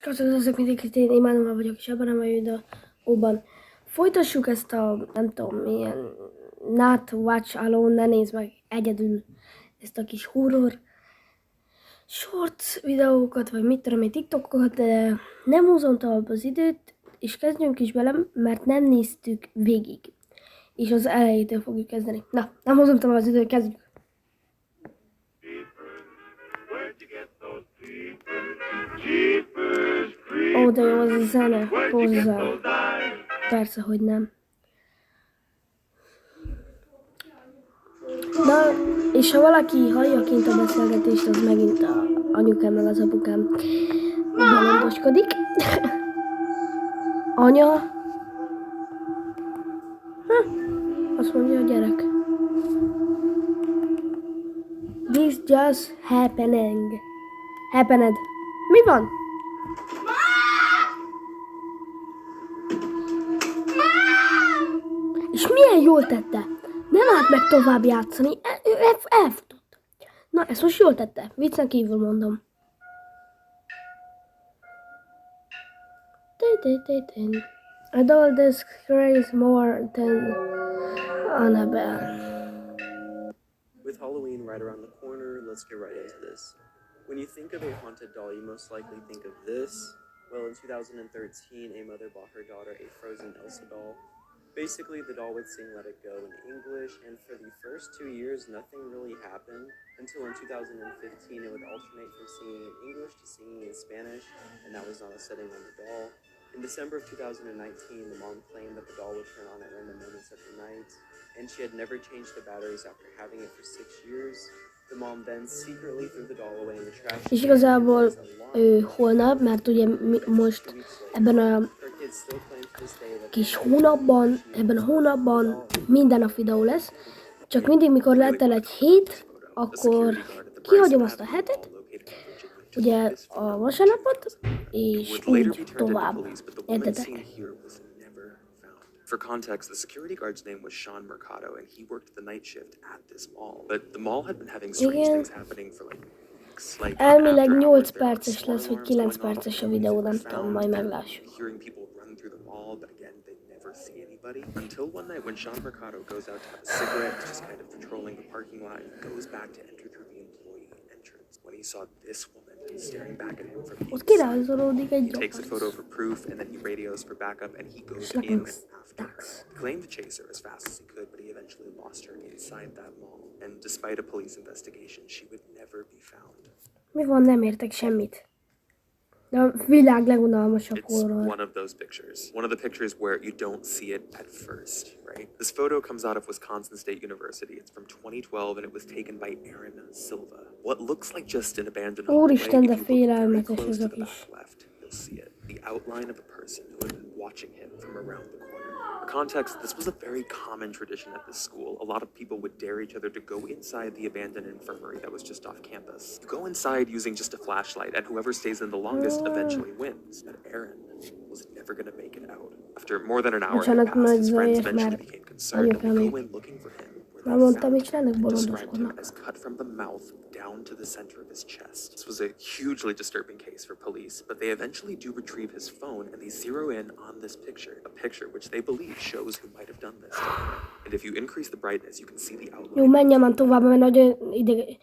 Köszönöm mindenkit, én Imánul vagyok, és ebben a mai videóban folytassuk ezt a, nem tudom, milyen Not Watch Alone, ne nézd meg egyedül ezt a kis horror shorts videókat, vagy mit tudom én, TikTokokat, de nem húzom tovább az időt, és kezdjünk is bele, mert nem néztük végig. És az elejétől fogjuk kezdeni. Na, nem húzom tovább az időt, kezdjük. Ó, de jó az a zene hozzá. Persze, hogy nem. Na, és ha valaki hallja kint a beszélgetést, az megint a anyukám meg az apukám bolondoskodik. Anya. Azt mondja a gyerek. This just happening. Happened. Mi van? És milyen jól tette. Nem állt meg tovább játszani. Elfutott. Na, ezt most jól tette. Viccen kívül mondom. A doll disgrace more than Annabelle. With Halloween right around the corner, let's get right into this. When you think of a haunted doll, you most likely think of this. Well, in 2013, a mother bought her daughter a frozen Elsa doll. Basically, the doll would sing Let It Go in English, and for the first 2 years, nothing really happened. Until in 2015, it would alternate from singing in English to singing in Spanish, and that was not a setting on the doll. In December of 2019, the mom claimed that the doll would turn on at random moments of the night, and she had never changed the batteries after having it for 6 years. The mom then secretly threw the doll away in the trash. És igazából holnap, mert ugye most ebben a kis hónapban, ebben a hónapban minden nap videó lesz, csak mindig mikor letel egy hét, akkor kihagyom azt a hetet, ugye a vasárnapot, és úgy tovább. Értetek? For context, the security guard's name was Sean Mercado, and he worked the night shift at this mall. But the mall had been having strange things happening for like weeks. Elmileg 8 perces lesz, vagy 9 perces a videó, nem tudom, majd meglássuk. Hearing people run through the mall, but again, they never see anybody. Until one night when Sean Mercado goes out to have a cigarette, just kind of patrolling the parking lot, and goes back to enter through the employee entrance when he saw this woman staring back at him from the inside. He takes a photo for proof, and then he radios for backup, and he goes in after her. He claimed to chase her as fast as he could, but he eventually lost her inside that mall. And despite a police investigation, she would never be found. Mi van, nem értek semmit. De a világ legunalmasabb horror. One of those pictures. One of the pictures where you don't see it at first, right? This photo comes out of Wisconsin State University. It's from 2012, and it was taken by Aaron Silva. What looks like just an abandoned hallway, if you look very close to the back left, you'll see it. The outline of a person who had been watching him from around the corner. For context, this was a very common tradition at this school. A lot of people would dare each other to go inside the abandoned infirmary that was just off campus. You go inside using just a flashlight, and whoever stays in the longest eventually wins. But Aaron was never going to make it out. After more than an hour had passed, his friends eventually became concerned, and they go in looking for him. Described him as cut from the mouth down to the center of his chest. This was a hugely disturbing case for police, but they eventually do retrieve his phone, and they zero in on this picture, a picture which they believe shows who might have done this. And if you increase the brightness, you can see the outline. Jó, menjem tovább, mert nagyon ideg...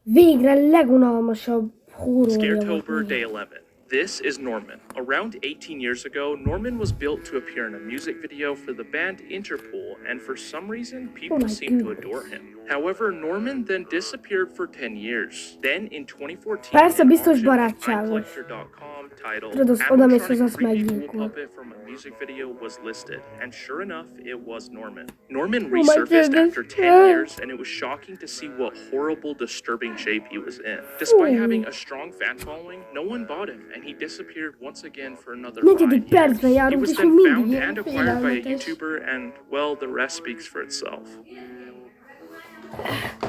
Végre legunalmasabb horrorja. Scaretober Day 11. This is Norman. Around 18 years ago, Norman was built to appear in a music video for the band Interpol, and for some reason, people seem to adore him. However, Norman then disappeared for 10 years. Then, in 2014, Persze, an biztos auction on barátságos. MyCollector.com titled Tudod, az oda mész, az Animatronic azt Creepy meggyilkol. Pool Puppet from a music video was listed, and sure enough, it was Norman. Norman resurfaced after 10 years, and it was shocking to see what horrible, disturbing shape he was in. Despite having a strong fan following, no one bought him, and he disappeared once again for another 5 years. He was then found and acquired by a YouTuber, and, well, the rest speaks for itself.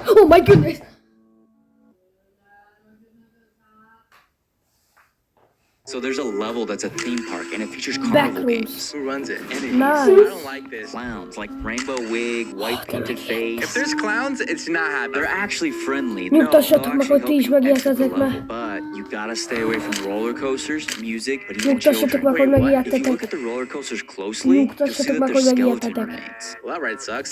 Oh my goodness! So there's a level that's a theme park, and it features carnival games. Who runs it? Nice. I don't like this. Clowns, like rainbow wig, white painted face. If there's clowns, it's not happening. They're actually friendly. Nyugtassatok they'll meg, actually hogy ti help is you exit the megijedtetek level, már. but you gotta stay away from roller coasters, music, but even Nyugtassatok children. meg, hogy If you look megijedtetek. at the roller coasters closely, you'll see Nyugtassatok that meg, they're hogy skeleton megijedtetek. remains. Well, that ride sucks.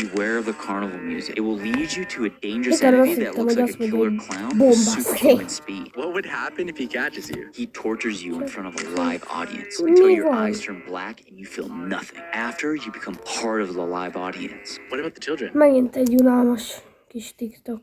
Beware of the carnival music. It will lead you to a dangerous Itt arra entity azt that hittem, looks hogy like azt a mondja, killer hogy clown with bombaszti. superhuman speed. What would happen if he catches you? He tortures you in front of a live audience until your van? eyes turn black and you feel nothing. After, you become part of the live audience. What about the children? Megint egy unalmas kis TikTok.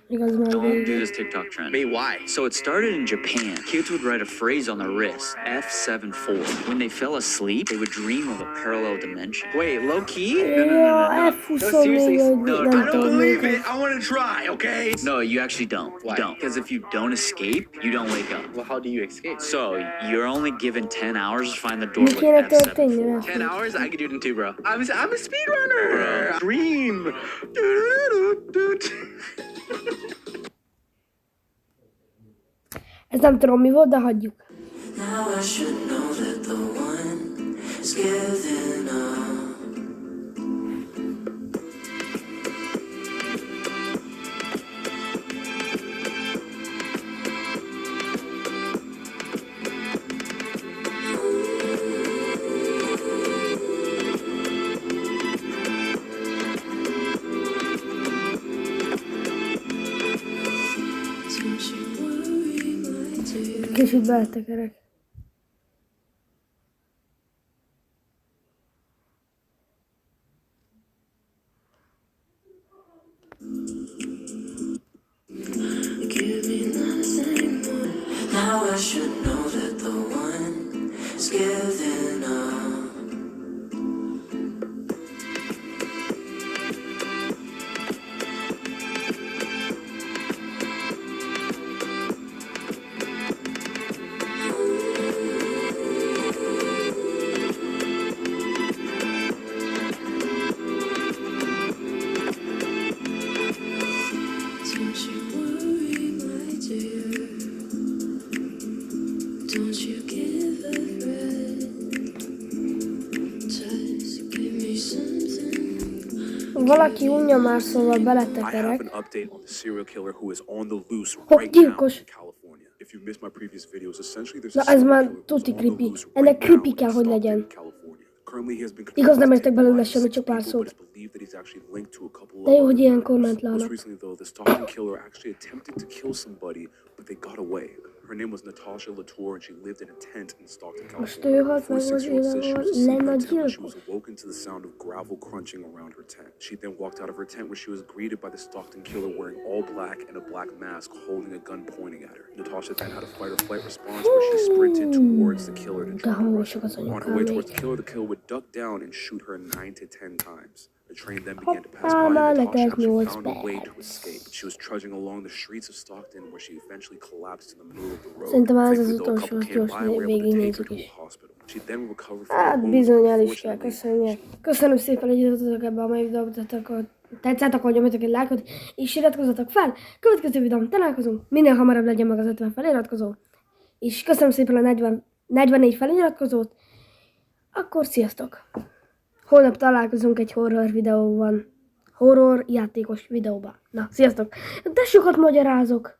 Igaz már Don't do végig. this TikTok trend. Me, why? So it started in Japan. Kids would write a phrase on their wrist, F74. When they fell asleep, they would dream of a parallel dimension. Wait, low key? Ja, F24, nem tudom még. I want to try, okay? No, you actually don't. Why? You don't. Because if you don't escape, you don't wake up. Well, how do you escape? So you're only given 10 hours to find the door Mi with kéne történni F74. neki? 10 hours? I could do it in 2, bro. I'm a speedrunner. Dream. Ez nem tudom mi volt, de hagyjuk. Now I should know that the one is giving up. Don't you worry, my dear. Kicsit beletekerek. Give me nothing more. Now I should know that the one is giving up. Don't you worry, my dear. Don't you give a threat. Just give me something. Valaki unja már, szóval I have beletekerek. an update on the serial killer who is on the loose Hopp, right now gyilkos. in California. If you missed my previous videos, essentially there's Na, a ez serial már killer who's tuti on the creepy. loose Ennek right creepy now kell, in hogy Stockton, legyen. California. Currently he has been Igaz, nem értek convicted belőle by semmit, 6 csak pár people, but szót. it's believed that he's actually linked to a couple De jó, of hogy other ilyenkor murders. ment le Most annak. recently though, the Stockton killer actually attempted to kill somebody, but they got away. Her name was Natasha Latour, and she lived in a tent in Stockton, Most California. ő halt meg, vagy 46-year-old says she was ő asleep in lenne her tent when she gyilkos. was awoken to the sound of gravel crunching around her tent. She then walked out of her tent where she was greeted by the Stockton killer wearing all black and a black mask holding a gun pointing at her. Natasha then had a fight or flight response where she sprinted towards the killer to De try to rush hangosak him. az On her way anyukámék. towards the killer would duck down and shoot her 9 to 10 times. The train then began to pass Hoppá, by már and Natasha letelt actually 8 found a way to perc. escape. She was trudging along the streets of Stockton where she eventually collapsed in the middle of the road. Szerintem ez az Thankfully, though, a utolsó, couple azt came by gyorsan and were able to take her végignézzük to is. a hospital. She then recovered from her Hát wounds, bizony but el is kell unfortunately, köszönjek. Köszönöm szépen, hogy jutottatok ebbe a mai videóba, tetszett, akkor nyomjatok egy lájkot, és iratkozzatok fel. Következő videón találkozunk, minél hamarabb legyen meg az 50 feliratkozó. És köszönöm szépen a 44 feliratkozót. Akkor sziasztok! Holnap találkozunk egy horror videóban. Horror játékos videóban. Na, sziasztok! De sokat magyarázok!